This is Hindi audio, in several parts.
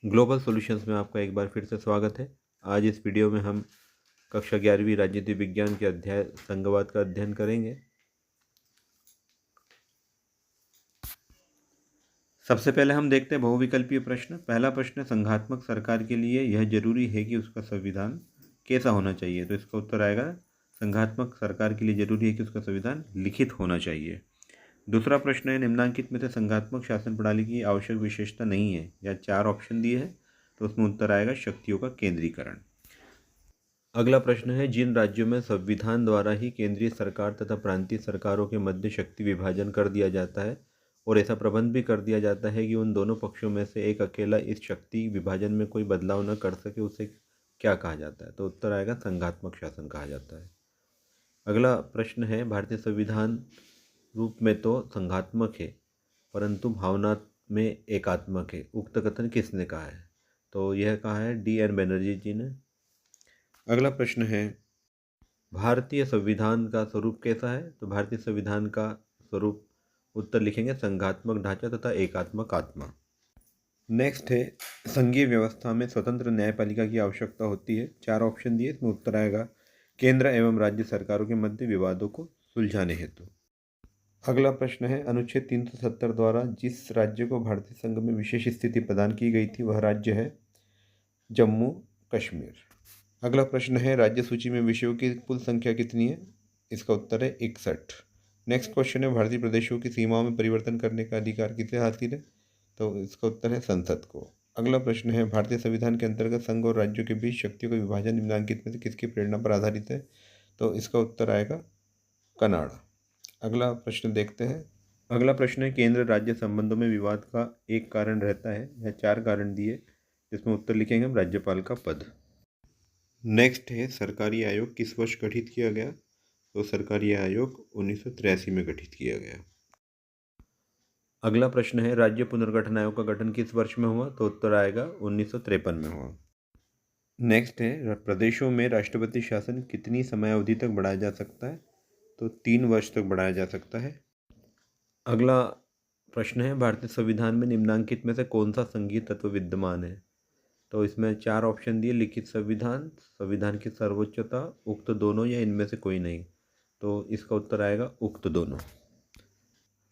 ग्लोबल सॉल्यूशंस में आपका एक बार फिर से स्वागत है। आज इस वीडियो में हम कक्षा 11वीं राजनीति विज्ञान के अध्याय संघवाद का अध्ययन करेंगे। सबसे पहले हम देखते हैं बहुविकल्पीय प्रश्न। पहला प्रश्न है, संघात्मक सरकार के लिए यह जरूरी है कि उसका संविधान कैसा होना चाहिए? तो इसका उत्तर आएगा, संघात्मक सरकार के लिए जरूरी है कि उसका संविधान लिखित होना चाहिए। दूसरा प्रश्न है, निम्नलिखित में से संघात्मक शासन प्रणाली की आवश्यक विशेषता नहीं है, या 4 ऑप्शन दिए हैं, तो उसमें उत्तर आएगा शक्तियों का केंद्रीकरण। अगला प्रश्न है, जिन राज्यों में संविधान द्वारा ही केंद्रीय सरकार तथा प्रांतीय सरकारों के मध्य शक्ति विभाजन कर दिया जाता है और ऐसा प्रबंध भी कर दिया जाता है कि उन दोनों पक्षों में से एक अकेला इस शक्ति विभाजन में कोई बदलाव न कर सके, उसे क्या कहा जाता है? तो उत्तर आएगा संघात्मक शासन कहा जाता है। अगला प्रश्न है, भारतीय संविधान रूप में तो संघात्मक है परंतु भावना में एकात्मक है, उक्त कथन किसने कहा है? तो यह कहा है D.N. बनर्जी जी ने। अगला प्रश्न है, भारतीय संविधान का स्वरूप कैसा है? तो भारतीय संविधान का स्वरूप, उत्तर लिखेंगे संघात्मक ढांचा तथा एकात्मक आत्मा। नेक्स्ट है, संघीय व्यवस्था में स्वतंत्र न्यायपालिका की आवश्यकता होती है। 4 ऑप्शन दिए, इसमें उत्तर आएगा केंद्र एवं राज्य सरकारों के मध्य विवादों को सुलझाने हेतु। अगला प्रश्न है, अनुच्छेद 370 द्वारा जिस राज्य को भारतीय संघ में विशेष स्थिति प्रदान की गई थी वह राज्य है जम्मू कश्मीर। अगला प्रश्न है, राज्य सूची में विषयों की कुल संख्या कितनी है? इसका उत्तर है 61। नेक्स्ट क्वेश्चन है, भारतीय प्रदेशों की सीमाओं में परिवर्तन करने का अधिकार किसे हासिल है? तो इसका उत्तर है संसद को। अगला प्रश्न है, भारतीय संविधान के अंतर्गत संघ और राज्यों के बीच शक्तियों का विभाजन निम्नलिखित में से किसकी प्रेरणा पर आधारित है? तो इसका उत्तर आएगा कनाडा। अगला प्रश्न देखते हैं। अगला प्रश्न है, केंद्र राज्य संबंधों में विवाद का एक कारण रहता है, या 4 कारण दिए, जिसमें उत्तर लिखेंगे हम राज्यपाल का पद। नेक्स्ट है, सरकारी आयोग किस वर्ष गठित किया गया? तो सरकारी आयोग 1983 में गठित किया गया। अगला प्रश्न है, राज्य पुनर्गठन आयोग का गठन किस वर्ष में हुआ? तो उत्तर आएगा 1953 में हुआ। नेक्स्ट है, प्रदेशों में राष्ट्रपति शासन कितनी समयावधि तक बढ़ाया जा सकता है? तो 3 वर्ष तक बढ़ाया जा सकता है। अगला प्रश्न है, भारतीय संविधान में निम्नलिखित में से कौन सा संघीय तत्व विद्यमान है? तो इसमें 4 ऑप्शन दिए, लिखित संविधान, संविधान की सर्वोच्चता, उक्त दोनों, या इनमें से कोई नहीं। तो इसका उत्तर आएगा उक्त दोनों।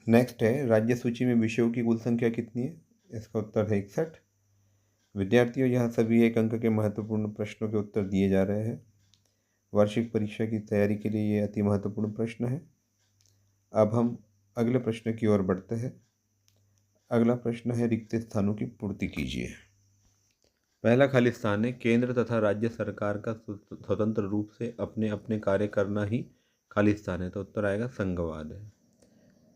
नेक्स्ट है, राज्य सूची में विषयों की कुल संख्या कितनी है? इसका उत्तर है 61। विद्यार्थियों, यहाँ सभी 1 अंक के महत्वपूर्ण प्रश्नों के उत्तर दिए जा रहे हैं। वार्षिक परीक्षा की तैयारी के लिए ये अति महत्वपूर्ण प्रश्न है। अब हम अगले प्रश्न की ओर बढ़ते हैं। अगला प्रश्न है, रिक्त स्थानों की पूर्ति कीजिए। पहला खाली स्थान है, केंद्र तथा राज्य सरकार का स्वतंत्र रूप से अपने अपने कार्य करना ही खाली स्थान है, तो उत्तर आएगा संघवाद है।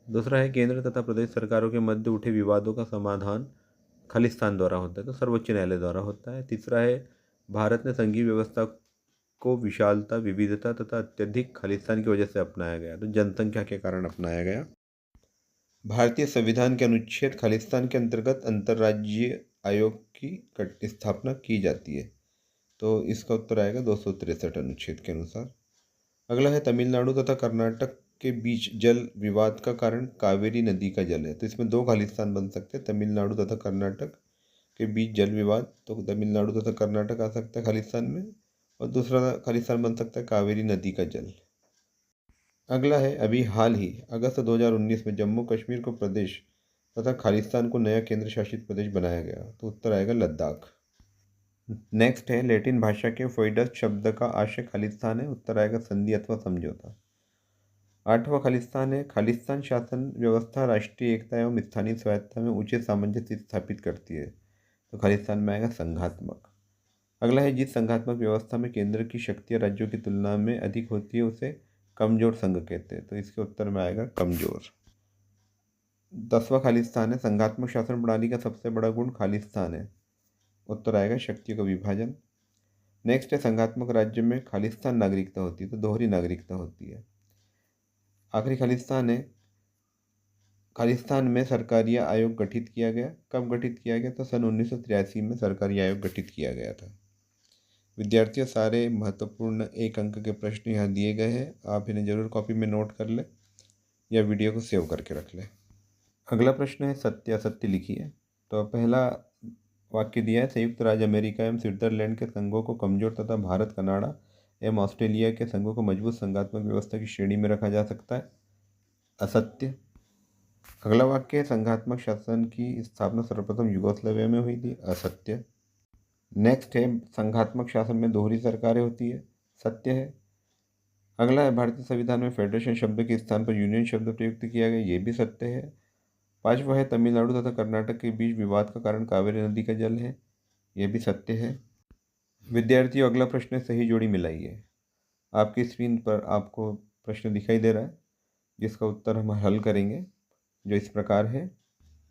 दूसरा है, केंद्र तथा प्रदेश सरकारों के मध्य उठे विवादों का समाधान खालिस्तान द्वारा होता है, तो सर्वोच्च न्यायालय द्वारा होता है। तीसरा है, भारत ने संघीय व्यवस्था को विशालता, विविधता तथा अत्यधिक खालिस्तान की वजह से अपनाया गया, तो जनसंख्या के कारण अपनाया गया। भारतीय संविधान के अनुच्छेद खालिस्तान के अंतर्गत अंतर्राज्यीय आयोग की स्थापना की जाती है, तो इसका उत्तर आएगा 263 अनुच्छेद के अनुसार। अगला है, तमिलनाडु तथा कर्नाटक के बीच जल विवाद का कारण कावेरी नदी का जल है, तो इसमें 2 खालिस्तान बन सकते हैं, तमिलनाडु तथा कर्नाटक के बीच जल विवाद, तो तमिलनाडु तथा कर्नाटक आ सकता है खालिस्तान में, और दूसरा खालिस्तान बन सकता है कावेरी नदी का जल। अगला है, अभी हाल ही अगस्त 2019 में जम्मू कश्मीर को प्रदेश तथा खालिस्तान को नया केंद्र शासित प्रदेश बनाया गया, तो उत्तर आएगा लद्दाख। नेक्स्ट है, लैटिन भाषा के फोइडस शब्द का आशय खालिस्तान है, उत्तर आएगा संधि अथवा समझौता। 8वां खालिस्तान है, खालिस्तान शासन व्यवस्था राष्ट्रीय एकता एवं स्थानीय स्वायत्तता में उचित सामंजस्य स्थापित करती है, तो खालिस्तान में आएगा संघात्मक। अगला है, जिस संघात्मक व्यवस्था में केंद्र की शक्तियाँ राज्यों की तुलना में अधिक होती है उसे कमजोर संघ कहते हैं, तो इसके उत्तर में आएगा कमजोर। 10वां खालिस्तान है, संघात्मक शासन प्रणाली का सबसे बड़ा गुण खालिस्तान है, उत्तर आएगा शक्तियों का विभाजन। नेक्स्ट है, संघात्मक राज्य में खालिस्तान नागरिकता होती है, तो दोहरी नागरिकता होती है। आखिरी खालिस्तान है, खालिस्तान में सरकारी आयोग गठित किया गया। कब गठित किया गया? तो सन 1983 में सरकारी आयोग गठित किया गया था। विद्यार्थियों, सारे महत्वपूर्ण 1 अंक के प्रश्न यहाँ दिए गए हैं, आप इन्हें जरूर कॉपी में नोट कर लें या वीडियो को सेव करके रख लें। अगला प्रश्न है, सत्य असत्य लिखिए। तो पहला वाक्य दिया है, संयुक्त राज्य अमेरिका एवं स्विट्जरलैंड के संघों को कमजोर तथा भारत, कनाडा एवं ऑस्ट्रेलिया के संघों को मजबूत संघात्मक व्यवस्था की श्रेणी में रखा जा सकता है। असत्य। अगला वाक्य है, संघात्मक शासन की स्थापना सर्वप्रथम यूगोस्लाविया में हुई थी। असत्य। नेक्स्ट है, संघात्मक शासन में दोहरी सरकारें होती है। सत्य है। अगला है, भारतीय संविधान में फेडरेशन शब्द के स्थान पर यूनियन शब्द प्रयुक्त किया गया। ये भी सत्य है। पांचवा है, तमिलनाडु तथा कर्नाटक के बीच विवाद का कारण कावेरी नदी का जल है। यह भी सत्य है। विद्यार्थियों, अगला प्रश्न है, सही जोड़ी मिलाइए। आपकी स्क्रीन पर आपको प्रश्न दिखाई दे रहा है जिसका उत्तर हम हल करेंगे, जो इस प्रकार है।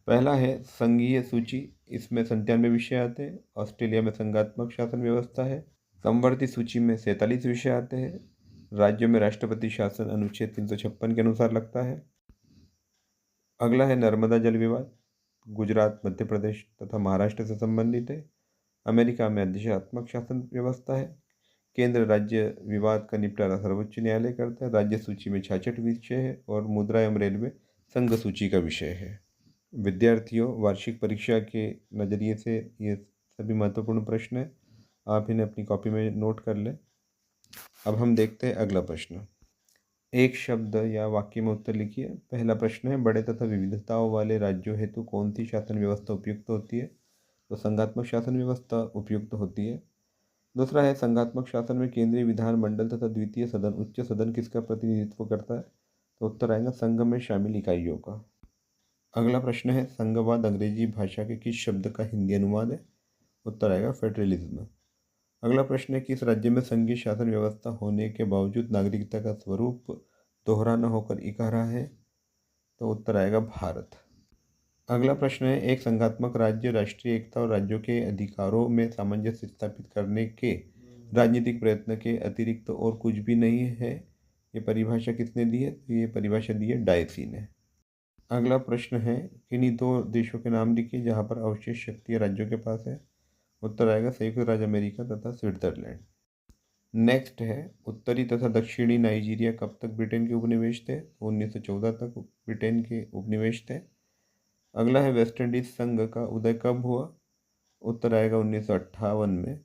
पहला है, संघीय सूची, इसमें 97 विषय आते हैं। ऑस्ट्रेलिया में संघात्मक शासन व्यवस्था है। समवर्ती सूची में 47 विषय आते हैं। राज्यों में राष्ट्रपति शासन अनुच्छेद 356 के अनुसार लगता है। अगला है, नर्मदा जल विवाद, गुजरात, मध्य प्रदेश तथा महाराष्ट्र से संबंधित है। अमेरिका में अधिशात्मक शासन व्यवस्था है। केंद्र राज्य विवाद का निपटारा सर्वोच्च न्यायालय करता है। राज्य सूची में 66 विषय है और मुद्रा एवं रेलवे संघ सूची का विषय है। विद्यार्थियों, वार्षिक परीक्षा के नज़रिए से ये सभी महत्वपूर्ण प्रश्न हैं, आप इन्हें अपनी कॉपी में नोट कर लें। अब हम देखते हैं अगला प्रश्न। एक शब्द या वाक्य में उत्तर लिखिए। पहला प्रश्न है, बड़े तथा विविधताओं वाले राज्यों हेतु कौन सी शासन व्यवस्था उपयुक्त होती है? तो संघात्मक शासन व्यवस्था उपयुक्त होती है। दूसरा है, संघात्मक शासन में केंद्रीय विधानमंडल तथा द्वितीय सदन, उच्च सदन किसका प्रतिनिधित्व करता है? तो उत्तर आएगा संघ में शामिल इकाइयों का। अगला प्रश्न है, संघवाद अंग्रेजी भाषा के किस शब्द का हिंदी अनुवाद है? उत्तर आएगा फेडरलिज्म। अगला प्रश्न है, किस राज्य में संघीय शासन व्यवस्था होने के बावजूद नागरिकता का स्वरूप दोहरा न होकर इकहरा है? तो उत्तर आएगा भारत। अगला प्रश्न है, एक संघात्मक राज्य राष्ट्रीय एकता और राज्यों के अधिकारों में सामंजस्य स्थापित करने के राजनीतिक प्रयत्न के अतिरिक्त और कुछ भी नहीं है। ये परिभाषा किसने दी है? तो ये परिभाषा दी है डायसी ने। अगला प्रश्न है, किन्हीं दो देशों के नाम लिखिए जहाँ पर अवशेष शक्तियाँ राज्यों के पास है। उत्तर आएगा संयुक्त राज्य अमेरिका तथा स्विट्जरलैंड। नेक्स्ट है, उत्तरी तथा दक्षिणी नाइजीरिया कब तक ब्रिटेन के उपनिवेश थे? 1914 तक ब्रिटेन के उपनिवेश थे। अगला है, वेस्ट इंडीज संघ का उदय कब हुआ? उत्तर आएगा 1958 में।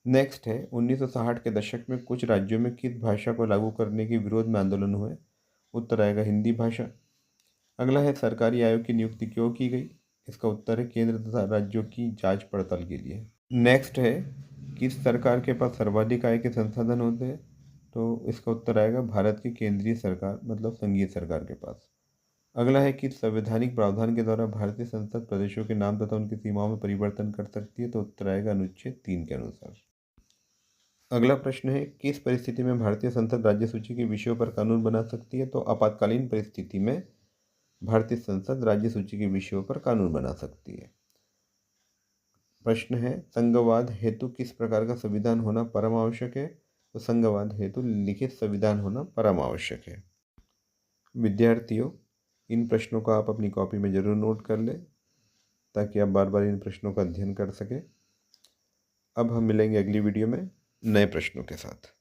नेक्स्ट है, 1960 के दशक में कुछ राज्यों में किस भाषा को लागू करने के विरोध में आंदोलन हुए? उत्तर आएगा हिंदी भाषा। अगला है, सरकारी आयोग की नियुक्ति क्यों की गई? इसका उत्तर है केंद्र तथा राज्यों की जांच पड़ताल के लिए। नेक्स्ट है, किस सरकार के पास सर्वाधिक आय के संसाधन होते हैं? तो इसका उत्तर आएगा भारत की केंद्रीय सरकार, मतलब संघीय सरकार के पास। अगला है, किस संवैधानिक प्रावधान के द्वारा भारतीय संसद प्रदेशों के नाम तथा उनकी सीमाओं में परिवर्तन कर सकती है? तो उत्तर आएगा अनुच्छेद 3 के अनुसार। अगला प्रश्न है, किस परिस्थिति में भारतीय संसद राज्य सूची के विषयों पर कानून बना सकती है? तो आपातकालीन परिस्थिति में भारतीय संसद राज्य सूची के विषयों पर कानून बना सकती है। प्रश्न है, संघवाद हेतु किस प्रकार का संविधान होना परम आवश्यक है? तो संघवाद हेतु लिखित संविधान होना परम आवश्यक है। विद्यार्थियों, इन प्रश्नों को आप अपनी कॉपी में जरूर नोट कर लें ताकि आप बार बार इन प्रश्नों का अध्ययन कर सकें। अब हम मिलेंगे अगली वीडियो में नए प्रश्नों के साथ।